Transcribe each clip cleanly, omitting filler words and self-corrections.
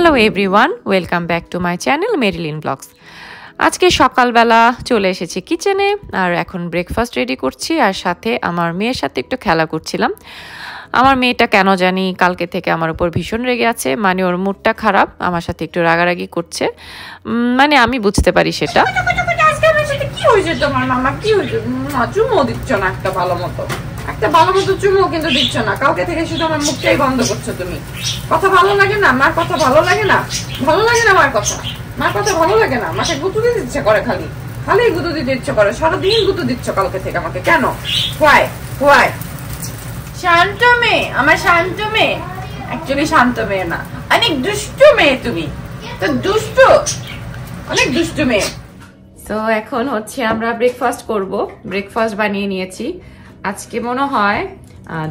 Hello everyone, welcome back to my channel Marilyn blogs. আজকে সকালবেলা চলে এসেছি কিচেনে আর এখন ব্রেকফাস্ট রেডি করছি আর সাথে আমার মেয়ের সাথে একটু খেলা করছিলাম। আমার মেয়েটা কেন জানি কালকে থেকে আমার উপর ভীষণ রেগে আছে, মানে ওর মুডটা খারাপ, আমার সাথে একটু রাগারাগি করছে, মানে আমি বুঝতে পারি সেটা। কি হয়েছে তোমার মামা? কি হয়েছে? চুমো দিচ্ছ না একটা ভালো মতো, চুমো কিন্তু দিচ্ছ না। কালকে থেকে শুধু আমার মুখটাই বন্ধ করছো তুমি। কথা ভালো লাগে না? মার কথা ভালো লাগে না? ভালো লাগে না মার কথা? মার কথা ভালো লাগে না? মাকে গুঁতো দিতে ইচ্ছে করে, খালি খালি গুঁতো দিতে ইচ্ছে করে, সারাদিন গুঁতো দিচ্ছ কালকে থেকে আমাকে। কেন? Why why? শান্ত মেয়ে, আমার শান্ত মেয়ে, অ্যাকচুয়ালি শান্ত মেয়ে না, অনেক দুষ্টু মেয়ে তুমি। তো দুষ্টু, অনেক দুষ্টু মেয়ে। তো এখন হচ্ছে আমরা ব্রেকফাস্ট করব। ব্রেকফাস্ট বানিয়ে নিয়েছি। আজকে মনে হয়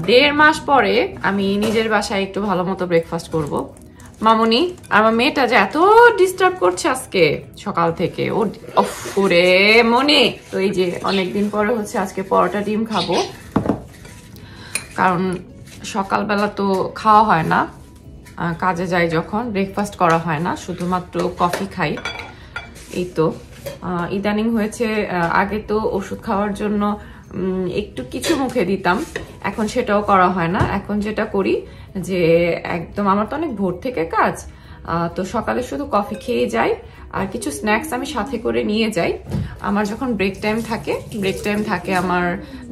1.5 মাস পরে আমি নিজের বাসায় একটু ভালো মতো ব্রেকফাস্ট করব। মামুনি, আমার মেয়েটা যে এত ডিস্টার্ব করছে আজকে সকাল থেকে, ওরে মনি। তো এই যে অনেকদিন পরে হচ্ছে আজকে পরোটা ডিম খাবো, কারণ সকালবেলা তো খাওয়া হয় না, কাজে যাই যখন, ব্রেকফাস্ট করা হয় না, শুধুমাত্র কফি খাই। এই তো ইদানিং হয়েছে, আগে তো ওষুধ খাওয়ার জন্য একটু কিছু মুখে দিতাম, এখন সেটাও করা হয় না। এখন যেটা করি যে একদম, আমার তো অনেক ভোর থেকে কাজ, তো সকালে শুধু কফি খেয়ে যাই আর কিছু স্ন্যাক্স আমি সাথে করে নিয়ে যাই। আমার যখন ব্রেক টাইম থাকে আমার,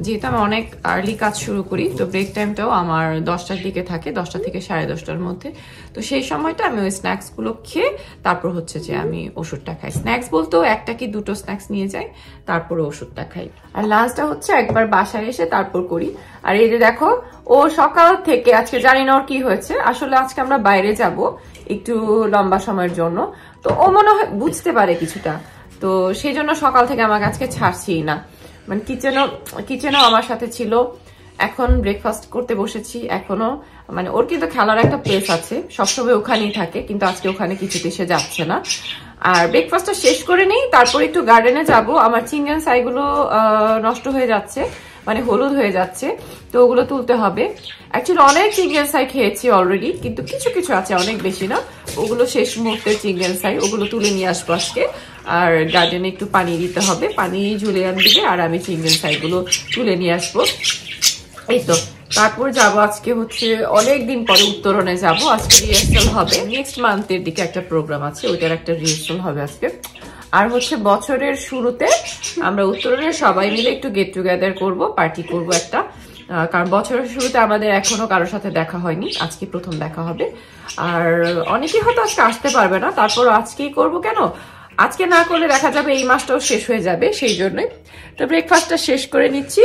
যেহেতু আমি অনেক আর্লি কাজ শুরু করি, তো ব্রেক টাইমটাও আমার 10টার দিকে থাকে, 10টা থেকে 10:30টার মধ্যে। তো সেই সময়টা আমি ওই স্ন্যাক্সগুলো খেয়ে তারপর হচ্ছে যে আমি ওষুধটা খাই। স্ন্যাক্স বলতেও 1টা কি 2টো স্ন্যাক্স নিয়ে যাই, তারপরে ওষুধটা খাই। আর লাঞ্চটা হচ্ছে একবার বাসায় এসে তারপর করি। আর এই যে দেখো, ও সকাল থেকে, আজকে জানি না ওর কি হয়েছে, আসলে আজকে আমরা বাইরে যাব একটু লম্বা সময়ের জন্য, তো ও মনে হয় বুঝতে পারে কিছুটা, তো সেই জন্য সকাল থেকে আমাকে আজকে ছাড়ছি না, মানে কিচেনও আমার সাথে ছিল। এখন ব্রেকফাস্ট করতে বসেছি এখনো, মানে ওর কিন্তু খেলার একটা প্লেস আছে, সবসময় ওখানেই থাকে, কিন্তু আজকে ওখানে কিছুতে সে যাচ্ছে না। আর ব্রেকফাস্টটা শেষ করে নেই, তারপর একটু গার্ডেনে যাব। আমার চিংড়ি ছাইগুলো নষ্ট হয়ে যাচ্ছে, মানে হলুদ হয়ে যাচ্ছে, তো ওগুলো তুলতে হবে। অ্যাকচুয়ালি অনেক চিংড়ি ছাই খেয়েছি অলরেডি, কিন্তু কিছু কিছু আছে, অনেক বেশি না, ওগুলো শেষ মুহূর্তের চিংড়ি ছাই, ওগুলো তুলে নিয়ে আসবো আজকে। আর গার্ডেনে একটু পানি দিতে হবে, পানি জুলিয়ান দিবে, আর আমি চিংড়ি ছাইগুলো তুলে নিয়ে আসবো। এই তো, তারপর যাব আজকে হচ্ছে অনেকদিন পরে উত্তরণে যাব। আজকে রিহার্সাল হবে, নেক্সট মান্থের দিকে একটা প্রোগ্রাম আছে, ওইটার একটা রিহার্সাল হবে আজকে। আর হচ্ছে বছরের শুরুতে আমরা উত্তরণে সবাই মিলে একটু গেট টুগেদার করব, পার্টি করব একটা, কারণ বছরের শুরুতে আমাদের এখনো কারোর সাথে দেখা হয়নি, আজকে প্রথম দেখা হবে। আর অনেকেই হয়তো আজকে আসতে পারবে না, তারপর আজকেই করব। কেন আজকে না করলে দেখা যাবে এই মাসটাও শেষ হয়ে যাবে, সেই জন্যই। তো ব্রেকফাস্টটা শেষ করে নিচ্ছি।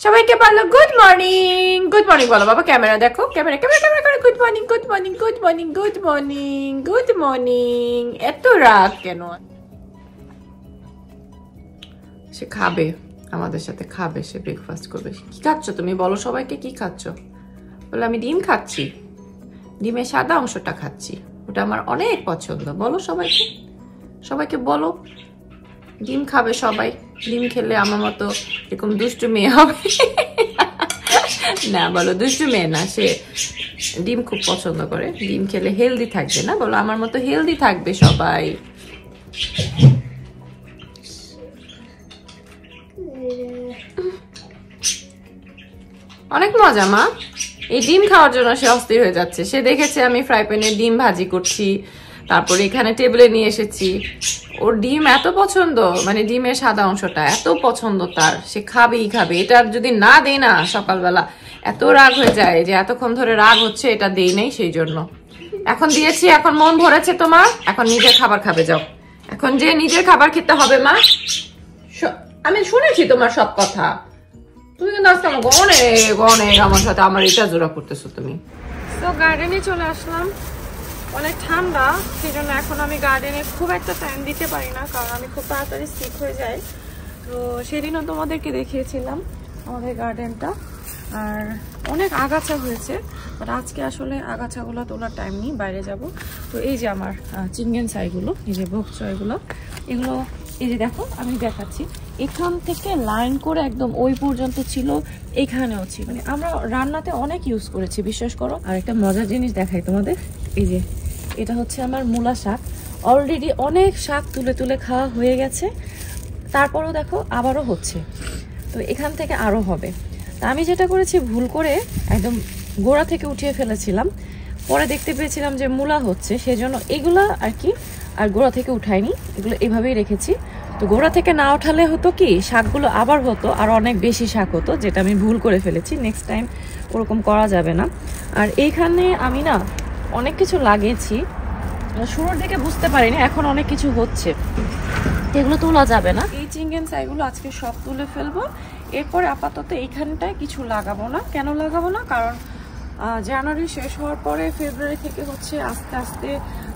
সবাইকে বলো গুড মর্নিং। গুড মর্নিং বলো বাবা, ক্যামেরা দেখো, ক্যামেরা ক্যামেরা ক্যামেরা করে good morning, good morning, good morning, good morning, good morning. এত রাগ কেন? সে খাবে, আমাদের সাথে খাবে, সে ব্রেকফাস্ট করবে। কি খাচ্ছ তুমি বলো সবাইকে, কি খাচ্ছ? বলে আমি ডিম খাচ্ছি, ডিমের সাদা অংশটা খাচ্ছি, ওটা আমার অনেক পছন্দ। বলো সবাইকে, সবাইকে বলো ডিম খাবে সবাই, ডিম খেলে আমার মতো এরকম দুষ্টু মেয়ে হবে। না বলো দুষ্টু মেয়ে না, সে ডিম খুব পছন্দ করে, ডিম খেলে হেলদি থাকবে। না বলো আমার মতো হেলদি থাকবে সবাই। অনেক মজা মা, এই ডিম খাওয়ার জন্য সে অস্থির হয়ে যাচ্ছে। সে দেখেছে আমি ফ্রাই প্যানে ডিম ভাজি করছি, তারপরে এখানে টেবিলে নিয়ে এসেছি। ওর ডিম এত পছন্দ, মানে ডিমের সাদা অংশটা এত পছন্দ তার, সে খাবেই খাবে। এটা যদি না দেই না সকালবেলা এত রাগ হয়ে যায়, যে এতক্ষণ ধরে রাগ হচ্ছে, এটা দেই নাই, সেই জন্য। এখন দিয়েছি, এখন মন ভরেছে তোমার, এখন নিজের খাবার খাবে যাও। এখন যে নিজের খাবার খেতে হবে মা, আমি শুনেছি তোমার সব কথা, তুমি কিন্তু আজকে আমাকে অনেক অনেক আমার সাথে আমার এটা জোড়া করতেছো তুমি। তো গার্ডেনে চলে আসলাম, অনেক ঠান্ডা, সেই জন্য এখন আমি গার্ডেনে খুব একটা টাইম দিতে পারি না, কারণ আমি খুব তাড়াতাড়ি সিক হয়ে যাই। তো সেদিনও তোমাদেরকে দেখিয়েছিলাম আমাদের গার্ডেনটা, আর অনেক আগাছা হয়েছে, বাট আজকে আসলে আগাছাগুলো তোলার টাইম নেই, বাইরে যাব। তো এই যে আমার চিংড়ি ছাইগুলো, এই যে বক চয়গুলো, এগুলো এই যে দেখো আমি দেখাচ্ছি, এখান থেকে লাইন করে একদম ওই পর্যন্ত ছিল, এখানেও ছিল, মানে আমরা রান্নাতে অনেক ইউজ করেছি বিশ্বাস করো। আর একটা মজার জিনিস দেখাই তোমাদের, এই যে এটা হচ্ছে আমার মূলা শাক। অলরেডি অনেক শাক তুলে তুলে খাওয়া হয়ে গেছে, তারপরও দেখো আবারও হচ্ছে। তো এখান থেকে আরও হবে। তা আমি যেটা করেছি, ভুল করে একদম গোড়া থেকে উঠিয়ে ফেলেছিলাম, পরে দেখতে পেয়েছিলাম যে মূলা হচ্ছে, সেজন্য এগুলা আর কি আর গোড়া থেকে উঠাইনি, এগুলো এভাবেই রেখেছি। তো গোড়া থেকে না উঠালে হতো কি, শাকগুলো আবার হতো আর অনেক বেশি শাক হতো, যেটা আমি ভুল করে ফেলেছি। নেক্সট টাইম ওরকম করা যাবে না। আর এইখানে আমি না অনেক কিছু লাগিয়েছি, শুরুর দিকে বুঝতে পারিনি, এখন অনেক কিছু হচ্ছে, এগুলো তোলা যাবে না। এই চিংগেন সাইগুলো আজকে সব তুলে ফেলবো। এরপরে আপাতত এইখানটায় কিছু লাগাবো না। কেন লাগাবো না? কারণ জানুয়ারি শেষ হওয়ার পরে ফেব্রুয়ারি থেকে হচ্ছে আস্তে আস্তে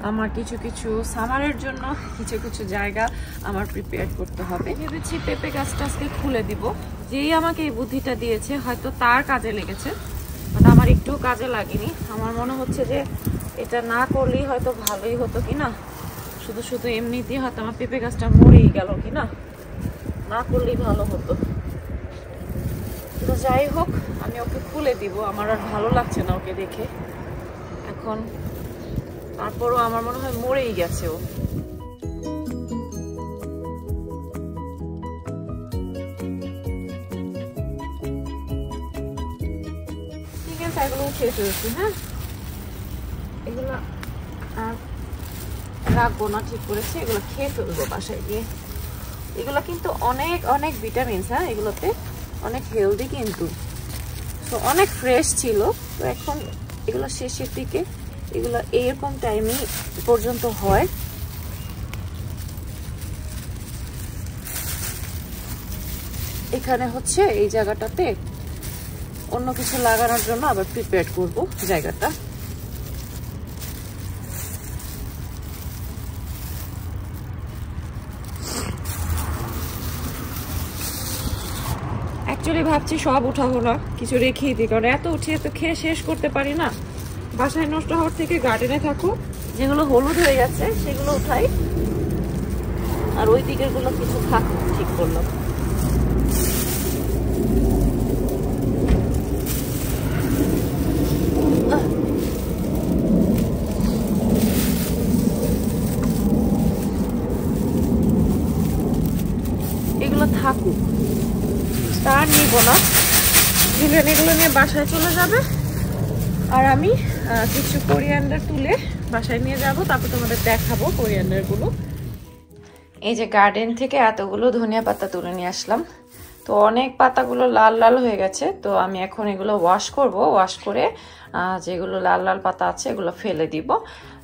আমার কিছু কিছু সামারের জন্য কিছু কিছু জায়গা আমার প্রিপেয়ার করতে হবে। ভেবেছি পেঁপে গাছটা আজকে খুলে দিব। যেই আমাকে এই বুদ্ধিটা দিয়েছে হয়তো তার কাজে লেগেছে, বাট আমার একটু কাজে লাগেনি। আমার মনে হচ্ছে যে এটা না করলেই হয়তো ভালোই হতো কিনা, শুধু শুধু এমনিতেই হয়তো আমার পেঁপে গাছটা মরেই গেল কিনা, না করলেই ভালো হতো। তো যাই হোক, আমি ওকে খুলে দিব। আমার আর ভালো লাগছে না ওকে দেখে এখন, তারপরও আমার মনে হয় মরেই গেছে ও। ঠিক আছে, এগুলো উঠিয়ে ফেলছি। হ্যাঁ, এগুলো আর রাখবো না, ঠিক করেছি, এগুলো খেয়ে ফেলবো বাসায় গিয়ে। এগুলো কিন্তু অনেক অনেক ভিটামিনস, হ্যাঁ এগুলোতে অনেক হেলদি কিন্তু। তো অনেক ফ্রেশ ছিল। তো এখন এগুলো শেষের দিকে, এগুলো এরকম টাইমই পর্যন্ত হয়। এখানে হচ্ছে এই জায়গাটাতে অন্য কিছু লাগানোর জন্য আবার প্রিপেয়ার করব জায়গাটা। অ্যাকচুয়ালি ভাবছি সব উঠাবো না, কিছু রেখেই দিই, কারণ এত উঠিয়ে তো খেয়ে শেষ করতে পারি না। বাসায় নষ্ট হওয়ার থেকে গার্ডেনে থাকুক। যেগুলো হলুদ হয়ে গেছে সেগুলো উঠাই, আর ওই দিকের গুলো কিছু থাকুক, ঠিক করলাম। এগুলো থাকুক, তার নিব না। ভিলেন এগুলো নিয়ে বাসায় চলে যাবে, আর আমি কিছু কোরিয়ান্ডার তুলে বাসায় নিয়ে যাব, তারপর তোমাদের দেখাবো কোরিয়ান্ডার গুলো। এই যে গার্ডেন থেকে এতগুলো ধনিয়া পাতা তুলে নিয়ে আসলাম। তো অনেক পাতাগুলো লাল লাল হয়ে গেছে। তো আমি এখন এগুলো ওয়াশ করব। ওয়াশ করে যেগুলো লাল লাল পাতা আছে এগুলো ফেলে দিব।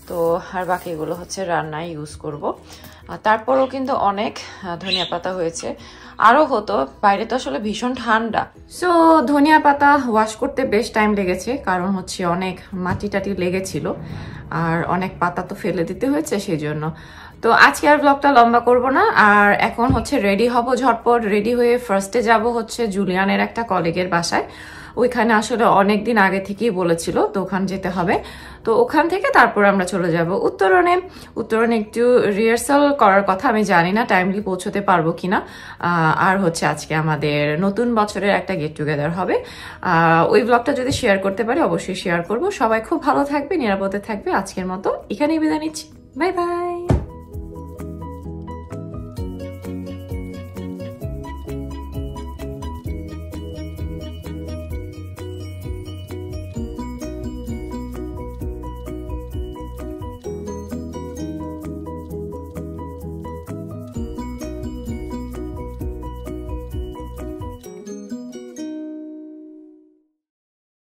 তো আর বাকিগুলো হচ্ছে রান্নায় ইউজ করব। তারপরও কিন্তু অনেক ধনিয়া পাতা হয়েছে, আরো হতো। বাইরে তো আসলে ভীষণ ঠান্ডা। সো ধনিয়া পাতা ওয়াশ করতে বেশ টাইম লেগেছে, কারণ হচ্ছে অনেক মাটি টাটি লেগেছিল, আর অনেক পাতা তো ফেলে দিতে হয়েছে সেই জন্য। তো আজকে আর ব্লগটা লম্বা করব না। আর এখন হচ্ছে রেডি হব, ঝটপট রেডি হয়ে ফার্স্টে যাব হচ্ছে জুলিয়ানের একটা কলিগের বাসায়। ওইখানে আসলে অনেক দিন আগে থেকেই বলেছিল, তো ওখানে যেতে হবে। তো ওখান থেকে তারপর আমরা চলে যাব উত্তরণে। উত্তরণে একটু রিহার্সাল করার কথা, আমি জানি না টাইমলি পৌঁছতে পারবো কিনা। আর হচ্ছে আজকে আমাদের নতুন বছরের একটা গেট টুগেদার হবে। ওই ব্লগটা যদি শেয়ার করতে পারি অবশ্যই শেয়ার করব। সবাই খুব ভালো থাকবে, নিরাপদে থাকবে। আজকের মতো এখানেই বিদায় নিচ্ছি। Bye bye.